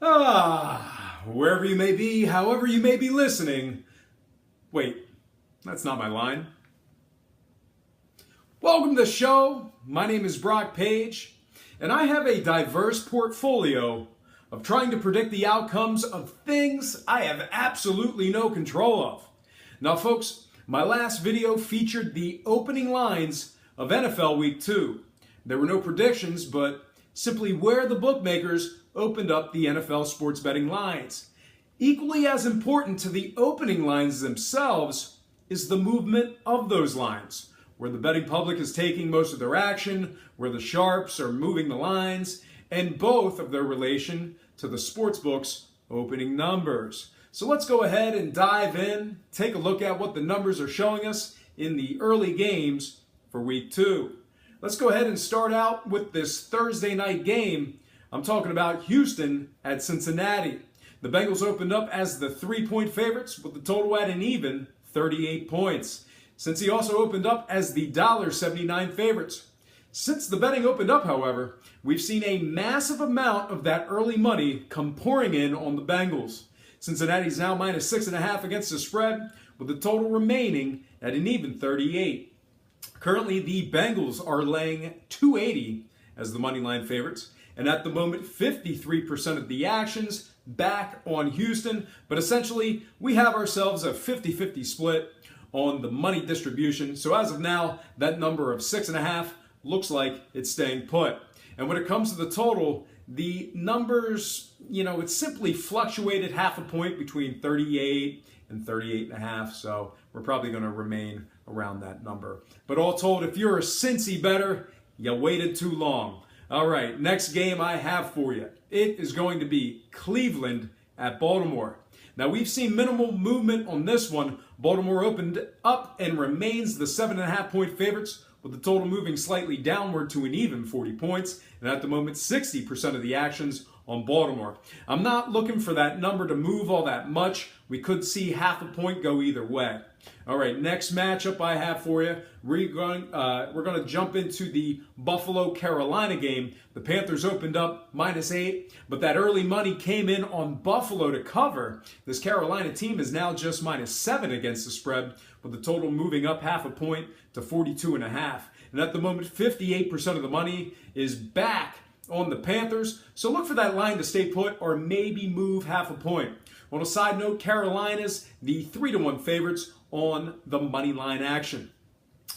Wherever you may be, however you may be listening. Wait, that's not my line. Welcome to the show. My name is Brock Page, and I have a diverse portfolio of trying to predict the outcomes of things I have absolutely no control of. Now, folks, my last video featured the opening lines of NFL Week 2. There were no predictions, but simply where the bookmakers opened up the NFL sports betting lines. Equally as important to the opening lines themselves is the movement of those lines, where the betting public is taking most of their action, where the sharps are moving the lines, and both of their relation to the sportsbook's opening numbers. So let's go ahead and dive in, take a look at what the numbers are showing us in the early games for Week 2. Let's go ahead and start out with this Thursday night game. I'm talking about Houston at Cincinnati. The Bengals opened up as the 3-point favorites with the total at an even 38 points. Cincy also opened up as the $1.79 favorites. Since the betting opened up, however, we've seen a massive amount of that early money come pouring in on the Bengals. Cincinnati's now minus 6.5 against the spread, with the total remaining at an even 38. Currently, the Bengals are laying 280 as the money line favorites, and at the moment, 53% of the actions back on Houston. But essentially, we have ourselves a 50-50 split on the money distribution. So as of now, that number of 6.5 looks like it's staying put. And when it comes to the total, the numbers, it's simply fluctuated half a point between 38 and 38.5. So we're probably going to remain around that number. But all told, if you're a Cincy bettor, you waited too long. All right, next game I have for you. It is going to be Cleveland at Baltimore. Now, we've seen minimal movement on this one. Baltimore opened up and remains the 7.5-point favorites, with the total moving slightly downward to an even 40 points. And at the moment, 60% of the actions on Baltimore. I'm not looking for that number to move all that much. We could see half a point go either way. All right, next matchup I have for you. We're going to jump into the Buffalo-Carolina game. The Panthers opened up -8, but that early money came in on Buffalo to cover. This Carolina team is now just -7 against the spread, with the total moving up half a point to 42.5. And at the moment, 58% of the money is back on the Panthers. So look for that line to stay put or maybe move half a point. On a side note, Carolina's the 3-1 favorites on the money line action.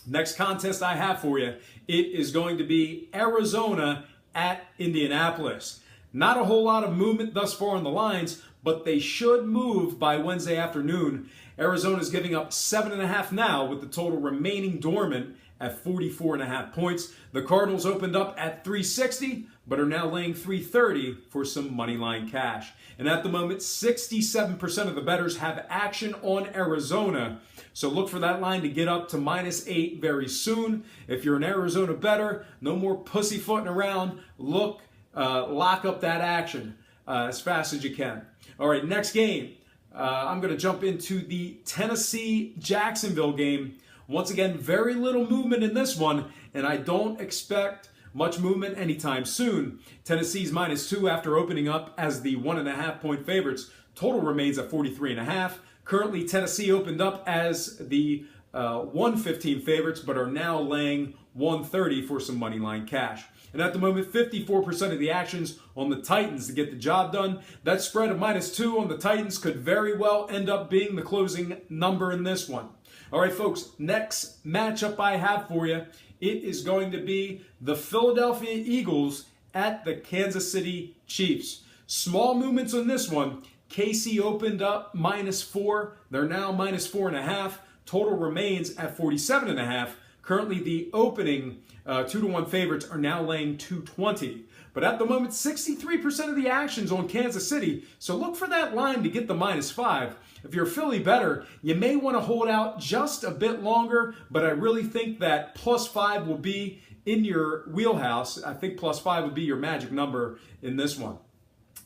Next contest I have for you, it is going to be Arizona at Indianapolis. Not a whole lot of movement thus far on the lines, but they should move by Wednesday afternoon. Arizona's giving up 7.5 now, with the total remaining dormant at 44.5 points. The Cardinals opened up at 360, but are now laying 330 for some money line cash. And at the moment, 67% of the bettors have action on Arizona. So look for that line to get up to -8 very soon. If you're an Arizona bettor, no more pussyfooting around. Lock up that action as fast as you can. All right, next game. I'm going to jump into the Tennessee-Jacksonville game. Once again, very little movement in this one, and I don't expect much movement anytime soon. Tennessee's -2 after opening up as the 1.5-point favorites. Total remains at 43.5. Currently, Tennessee opened up as the 115 favorites, but are now laying 130 for some money line cash. And at the moment, 54% of the actions on the Titans to get the job done. That spread of -2 on the Titans could very well end up being the closing number in this one. All right, folks, next matchup I have for you, it is going to be the Philadelphia Eagles at the Kansas City Chiefs. Small movements on this one. KC opened up -4. They're now -4.5. Total remains at 47.5. Currently, the opening 2-1 favorites are now laying 220. But at the moment, 63% of the action's on Kansas City, so look for that line to get the -5. If you're a Philly bettor, you may want to hold out just a bit longer, but I really think that +5 will be in your wheelhouse. I think +5 would be your magic number in this one.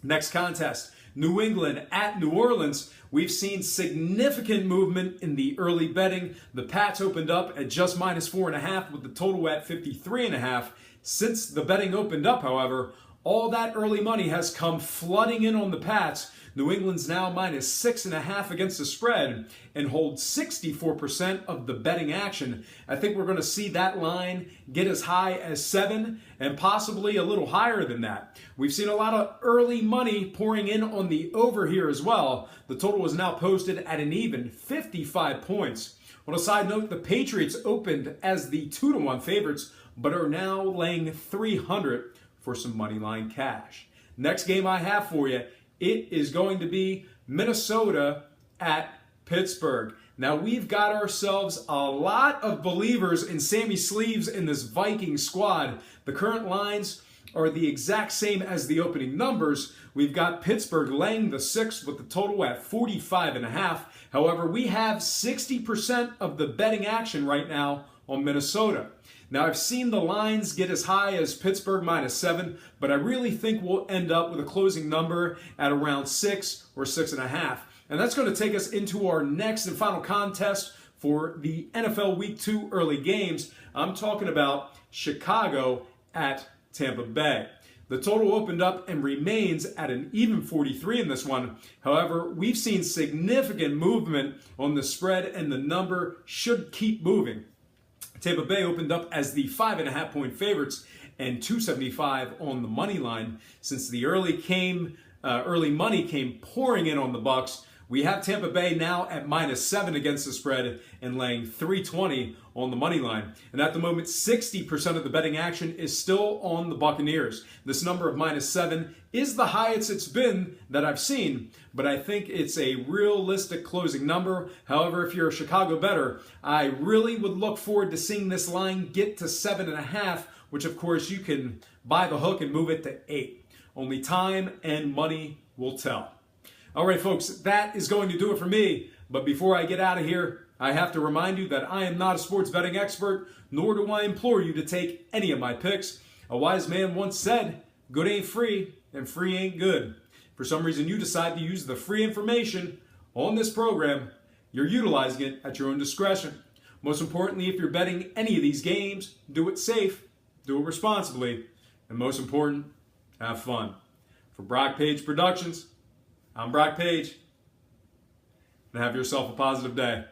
Next contest, New England at New Orleans. We've seen significant movement in the early betting. The Pats opened up at just -4.5 with the total at 53.5. Since the betting opened up, however, All that early money has come flooding in on the Pats. New England's now -6.5 against the spread and holds 64% of the betting action. I think we're going to see that line get as high as 7 and possibly a little higher than that. We've seen a lot of early money pouring in on the over here as well. The total is now posted at an even 55 points. On a side note, the Patriots opened as the 2-1 favorites, but are now laying 300 for some money line cash. Next game I have for you, it is going to be Minnesota at Pittsburgh. Now, we've got ourselves a lot of believers in Sammy Sleeves in this Viking squad. The current lines are the exact same as the opening numbers. We've got Pittsburgh laying the 6 with the total at 45.5. However, we have 60% of the betting action right now on Minnesota. Now, I've seen the lines get as high as Pittsburgh -7, but I really think we'll end up with a closing number at around 6 or 6.5. And that's going to take us into our next and final contest for the NFL Week 2 early games. I'm talking about Chicago at Tampa Bay. The total opened up and remains at an even 43 in this one. However, we've seen significant movement on the spread, and the number should keep moving. Tampa Bay opened up as the 5.5 point favorites and 275 on the money line. Since the early money came pouring in on the Bucs, we have Tampa Bay now at -7 against the spread and laying 320 on the money line. And at the moment, 60% of the betting action is still on the Buccaneers. This number of -7 is the highest it's been that I've seen, but I think it's a realistic closing number. However, if you're a Chicago bettor, I really would look forward to seeing this line get to 7.5, which of course you can buy the hook and move it to 8. Only time and money will tell. All right, folks, that is going to do it for me. But before I get out of here, I have to remind you that I am not a sports betting expert, nor do I implore you to take any of my picks. A wise man once said, good ain't free, and free ain't good. For some reason you decide to use the free information on this program, you're utilizing it at your own discretion. Most importantly, if you're betting any of these games, do it safe, do it responsibly, and most important, have fun. For Brock Page Productions, I'm Brock Page, and have yourself a positive day.